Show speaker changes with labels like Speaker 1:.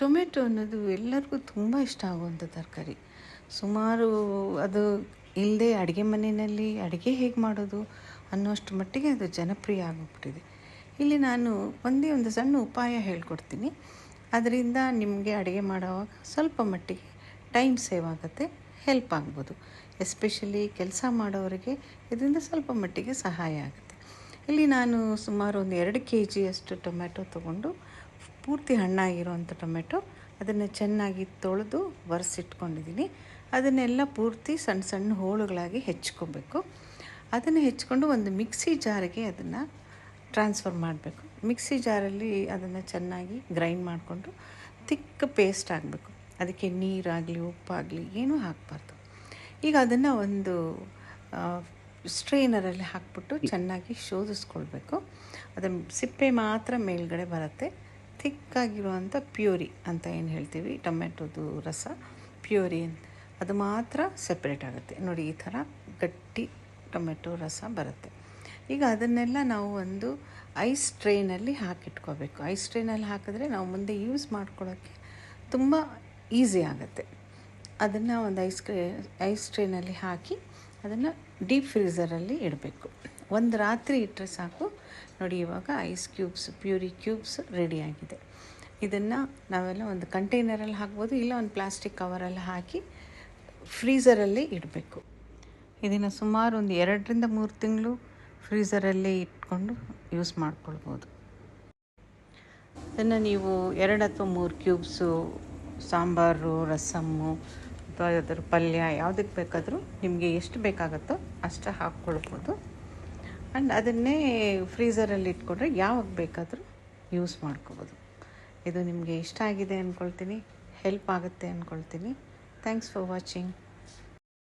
Speaker 1: Tomato ಅನ್ನೋದು ಎಲ್ಲರಿಗೂ ತುಂಬ ಇಷ್ಟ ಆಗುವಂಥ ತರಕಾರಿ. ಸುಮಾರು ಅದು ಇಲ್ಲದೆ ಅಡುಗೆ ಮನೆಯಲ್ಲಿ ಅಡುಗೆ ಹೇಗೆ ಮಾಡೋದು ಅನ್ನೋಷ್ಟು ಮಟ್ಟಿಗೆ ಅದು ಜನಪ್ರಿಯ ಆಗೋಗ್ಬಿಟ್ಟಿದೆ. ಇಲ್ಲಿ ನಾನು ಒಂದೇ ಒಂದು ಸಣ್ಣ ಉಪಾಯ ಹೇಳ್ಕೊಡ್ತೀನಿ. ಅದರಿಂದ ನಿಮಗೆ ಅಡುಗೆ ಮಾಡೋವಾಗ ಸ್ವಲ್ಪ ಮಟ್ಟಿಗೆ ಟೈಮ್ ಸೇವ್ ಆಗುತ್ತೆ, ಹೆಲ್ಪ್ ಆಗ್ಬೋದು. ಎಸ್ಪೆಷಲಿ ಕೆಲಸ ಮಾಡೋರಿಗೆ ಇದರಿಂದ ಸ್ವಲ್ಪ ಮಟ್ಟಿಗೆ ಸಹಾಯ ಆಗುತ್ತೆ. ಇಲ್ಲಿ ನಾನು ಸುಮಾರು ಒಂದು 2 kg ಟೊಮೆಟೊ ತೊಗೊಂಡು, ಪೂರ್ತಿ ಹಣ್ಣಾಗಿರುವಂಥ ಟೊಮೆಟೊ, ಅದನ್ನು ಚೆನ್ನಾಗಿ ತೊಳೆದು ಒರೆಸಿಟ್ಕೊಂಡಿದ್ದೀನಿ. ಅದನ್ನೆಲ್ಲ ಪೂರ್ತಿ ಸಣ್ಣ ಸಣ್ಣ ಹೋಳುಗಳಾಗಿ ಹೆಚ್ಕೊಬೇಕು. ಅದನ್ನು ಹೆಚ್ಕೊಂಡು ಒಂದು ಮಿಕ್ಸಿ ಜಾರಿಗೆ ಅದನ್ನು ಟ್ರಾನ್ಸ್ಫರ್ ಮಾಡಬೇಕು. ಮಿಕ್ಸಿ ಜಾರಲ್ಲಿ ಅದನ್ನು ಚೆನ್ನಾಗಿ ಗ್ರೈಂಡ್ ಮಾಡಿಕೊಂಡು ತಿಕ್ಕ ಪೇಸ್ಟ್ ಆಗಬೇಕು. ಅದಕ್ಕೆ ನೀರಾಗಲಿ ಉಪ್ಪಾಗಲಿ ಏನೂ ಹಾಕಬಾರ್ದು. ಈಗ ಅದನ್ನು ಒಂದು ಸ್ಟ್ರೈನರಲ್ಲಿ ಹಾಕ್ಬಿಟ್ಟು ಚೆನ್ನಾಗಿ ಶೋಧಿಸ್ಕೊಳ್ಬೇಕು. ಅದರ ಸಿಪ್ಪೆ ಮಾತ್ರ ಮೇಲ್ಗಡೆ ಬರುತ್ತೆ. ಥಿಕ್ಕಾಗಿರುವಂಥ ಪ್ಯೂರಿ ಅಂತ ಏನು ಹೇಳ್ತೀವಿ, ಟೊಮೆಟೊದು ರಸ ಪ್ಯೂರಿ ಅಂತ, ಅದು ಮಾತ್ರ ಸೆಪ್ರೇಟ್ ಆಗುತ್ತೆ. ನೋಡಿ, ಈ ಥರ ಗಟ್ಟಿ ಟೊಮೆಟೊ ರಸ ಬರುತ್ತೆ. ಈಗ ಅದನ್ನೆಲ್ಲ ನಾವು ಒಂದು ಐಸ್ ಟ್ರೇನಲ್ಲಿ ಹಾಕಿಟ್ಕೋಬೇಕು. ಐಸ್ ಟ್ರೇನಲ್ಲಿ ಹಾಕಿದ್ರೆ ನಾವು ಮುಂದೆ ಯೂಸ್ ಮಾಡ್ಕೊಳ್ಳೋಕ್ಕೆ ತುಂಬ ಈಸಿ ಆಗುತ್ತೆ. ಅದನ್ನು ಒಂದು ಐಸ್ ಟ್ರೇನಲ್ಲಿ ಹಾಕಿ ಅದನ್ನು ಡೀಪ್ ಫ್ರೀಝರಲ್ಲಿ ಇಡಬೇಕು. ಒಂದು ರಾತ್ರಿ ಇಟ್ಟರೆ ಸಾಕು. ನೋಡಿ, ಇವಾಗ ಐಸ್ ಕ್ಯೂಬ್ಸ್, ಪ್ಯೂರಿ ಕ್ಯೂಬ್ಸ್ ರೆಡಿಯಾಗಿದೆ. ಇದನ್ನು ನಾವೆಲ್ಲ ಒಂದು ಕಂಟೈನರಲ್ಲಿ ಹಾಕ್ಬೋದು, ಇಲ್ಲ ಒಂದು ಪ್ಲಾಸ್ಟಿಕ್ ಕವರಲ್ಲಿ ಹಾಕಿ ಫ್ರೀಝರಲ್ಲಿ ಇಡಬೇಕು. ಇದನ್ನು ಸುಮಾರು ಒಂದು 2 ರಿಂದ 3 ತಿಂಗಳು ಫ್ರೀಝರಲ್ಲಿ ಇಟ್ಕೊಂಡು ಯೂಸ್ ಮಾಡ್ಕೊಳ್ಬೋದು. ಅದನ್ನು ನೀವು 2 ಅಥವಾ 3 ಕ್ಯೂಬ್ಸು ಸಾಂಬಾರು, ರಸಮ್ಮು ಅಥವಾ ಅದರ ಪಲ್ಯ ಯಾವುದಕ್ಕೆ ಬೇಕಾದರೂ ನಿಮಗೆ ಎಷ್ಟು ಬೇಕಾಗುತ್ತೋ ಅಷ್ಟು ಹಾಕ್ಕೊಳ್ಬೋದು. ಆ್ಯಂಡ್ ಅದನ್ನೇ ಫ್ರೀಝರಲ್ಲಿ ಇಟ್ಕೊಂಡ್ರೆ ಯಾವಾಗ ಬೇಕಾದರೂ ಯೂಸ್ ಮಾಡ್ಕೋಬೋದು. ಇದು ನಿಮಗೆ ಇಷ್ಟ ಆಗಿದೆ ಅಂದ್ಕೊಳ್ತೀನಿ, ಹೆಲ್ಪ್ ಆಗುತ್ತೆ ಅಂದ್ಕೊಳ್ತೀನಿ. Thanks for watching.